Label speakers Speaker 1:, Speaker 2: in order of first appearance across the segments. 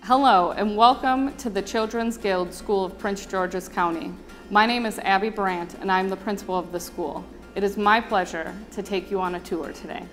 Speaker 1: Hello and welcome to the Children's Guild School of Prince George's County. My name is Abby Brandt and I'm the principal of the school. It is my pleasure to take you on a tour today.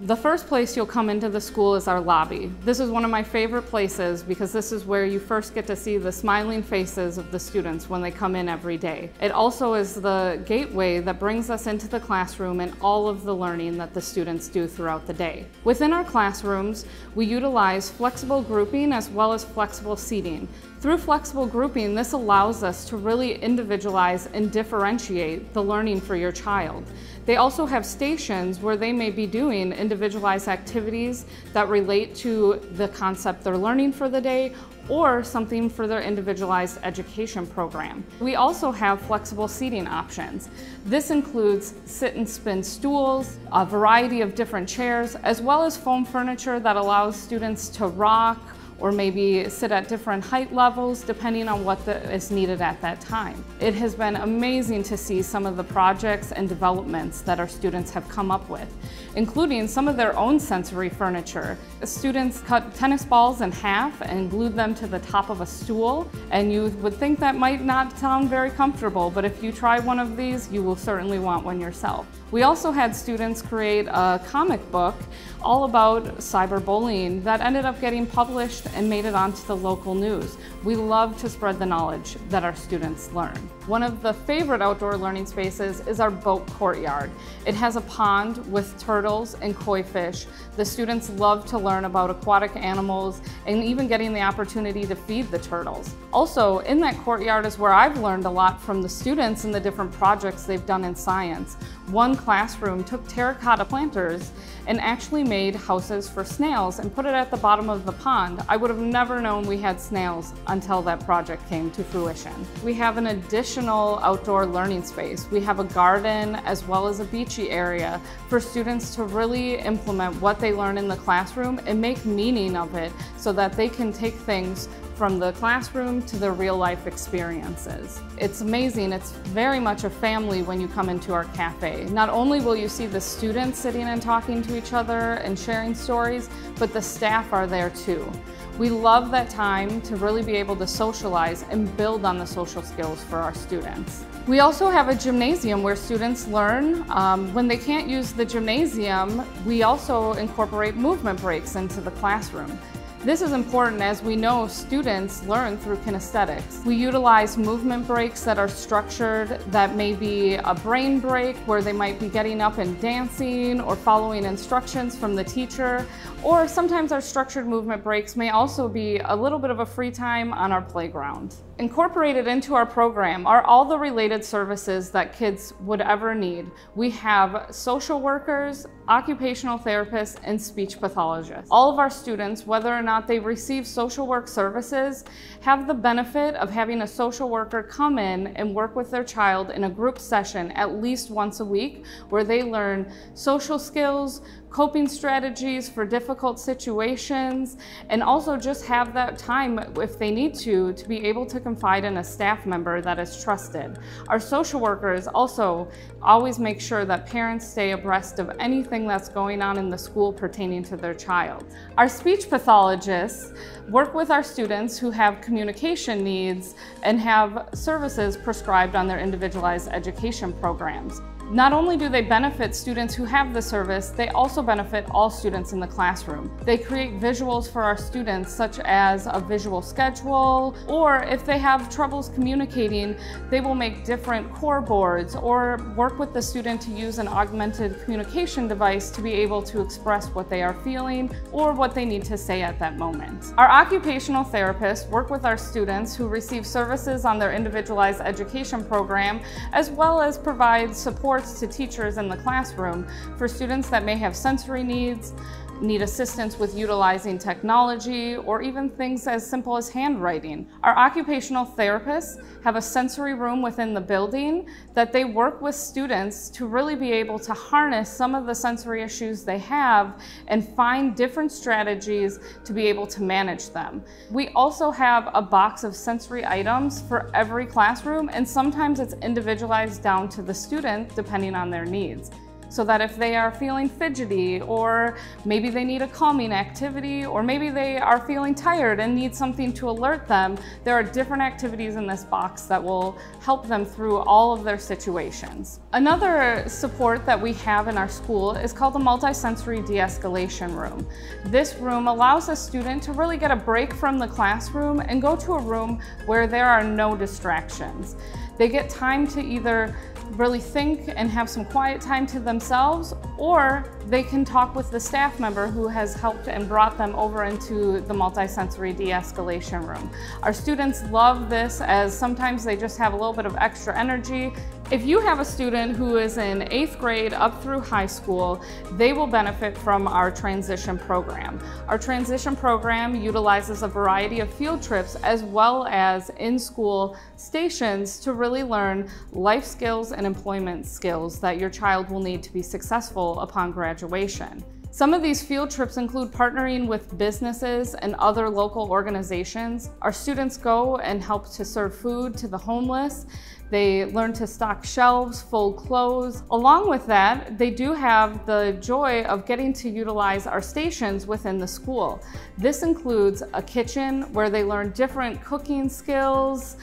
Speaker 1: The first place you'll come into the school is our lobby. This is one of my favorite places because this is where you first get to see the smiling faces of the students when they come in every day. It also is the gateway that brings us into the classroom and all of the learning that the students do throughout the day. Within our classrooms, we utilize flexible grouping as well as flexible seating. Through flexible grouping, this allows us to really individualize and differentiate the learning for your child. They also have stations where they may be doing individualized activities that relate to the concept they're learning for the day or something for their individualized education program. We also have flexible seating options. This includes sit and spin stools, a variety of different chairs, as well as foam furniture that allows students to rock or maybe sit at different height levels depending on what is needed at that time. It has been amazing to see some of the projects and developments that our students have come up with, including some of their own sensory furniture. The students cut tennis balls in half and glued them to the top of a stool, and you would think that might not sound very comfortable, but if you try one of these, you will certainly want one yourself. We also had students create a comic book all about cyberbullying that ended up getting published and made it onto the local news. We love to spread the knowledge that our students learn. One of the favorite outdoor learning spaces is our boat courtyard. It has a pond with turtles and koi fish. The students love to learn about aquatic animals and even getting the opportunity to feed the turtles. Also, in that courtyard is where I've learned a lot from the students and the different projects they've done in science. One classroom took terracotta planters and actually made houses for snails and put it at the bottom of the pond. I would have never known we had snails until that project came to fruition. We have an additional outdoor learning space. We have a garden as well as a beachy area for students to really implement what they learn in the classroom and make meaning of it so that they can take things from the classroom to their real life experiences. It's amazing. It's very much a family when you come into our cafe. Not only will you see the students sitting and talking to each other and sharing stories, but the staff are there too. We love that time to really be able to socialize and build on the social skills for our students. We also have a gymnasium where students learn. When they can't use the gymnasium, we also incorporate movement breaks into the classroom. This is important as we know students learn through kinesthetics. We utilize movement breaks that are structured, that may be a brain break where they might be getting up and dancing or following instructions from the teacher, or sometimes our structured movement breaks may also be a little bit of a free time on our playground. Incorporated into our program are all the related services that kids would ever need. We have social workers, occupational therapists, and speech pathologists. All of our students, whether or not they receive social work services, have the benefit of having a social worker come in and work with their child in a group session at least once a week, where they learn social skills, coping strategies for difficult situations, and also just have that time, if they need to be able to confide in a staff member that is trusted. Our social workers also always make sure that parents stay abreast of anything that's going on in the school pertaining to their child. Our speech pathologists work with our students who have communication needs and have services prescribed on their individualized education programs. Not only do they benefit students who have the service, they also benefit all students in the classroom. They create visuals for our students, such as a visual schedule, or if they have troubles communicating, they will make different core boards or work with the student to use an augmented communication device to be able to express what they are feeling or what they need to say at that moment. Our occupational therapists work with our students who receive services on their individualized education program, as well as provide support to teachers in the classroom for students that may have sensory needs, need assistance with utilizing technology, or even things as simple as handwriting. Our occupational therapists have a sensory room within the building that they work with students to really be able to harness some of the sensory issues they have and find different strategies to be able to manage them. We also have a box of sensory items for every classroom, and sometimes it's individualized down to the student depending on their needs. so that if they are feeling fidgety, or maybe they need a calming activity, or maybe they are feeling tired and need something to alert them, there are different activities in this box that will help them through all of their situations. Another support that we have in our school is called the Multisensory De-Escalation Room. This room allows a student to really get a break from the classroom and go to a room where there are no distractions. They get time to either really think and have some quiet time to themselves, or they can talk with the staff member who has helped and brought them over into the multisensory de-escalation room. Our students love this, as sometimes they just have a little bit of extra energy. If you have a student who is in 8th grade up through high school, they will benefit from our transition program. Our transition program utilizes a variety of field trips as well as in-school stations to really learn life skills and employment skills that your child will need to be successful upon graduation. Some of these field trips include partnering with businesses and other local organizations. Our students go and help to serve food to the homeless. They learn to stock shelves, fold clothes. Along with that, they do have the joy of getting to utilize our stations within the school. This includes a kitchen where they learn different cooking skills,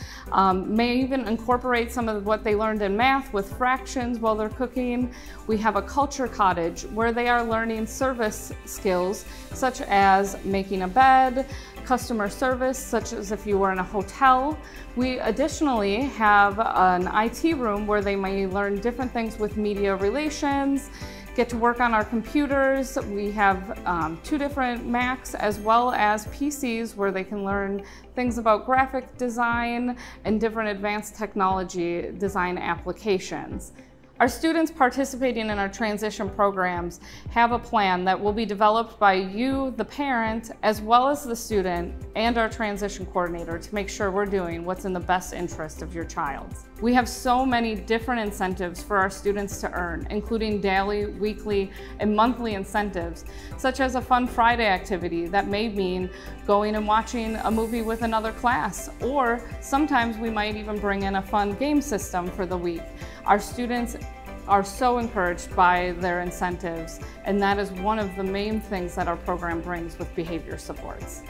Speaker 1: may even incorporate some of what they learned in math with fractions while they're cooking. We have a culture cottage where they are learning service skills such as making a bed, customer service, such as if you were in a hotel. We additionally have an IT room where they may learn different things with media relations, get to work on our computers. We have 2 different Macs as well as PCs where they can learn things about graphic design and different advanced technology design applications. Our students participating in our transition programs have a plan that will be developed by you, the parent, as well as the student and our transition coordinator to make sure we're doing what's in the best interest of your child. We have so many different incentives for our students to earn, including daily, weekly, and monthly incentives, such as a Fun Friday activity that may mean going and watching a movie with another class, or sometimes we might even bring in a fun game system for the week. Our students are so encouraged by their incentives, and that is one of the main things that our program brings with behavior supports.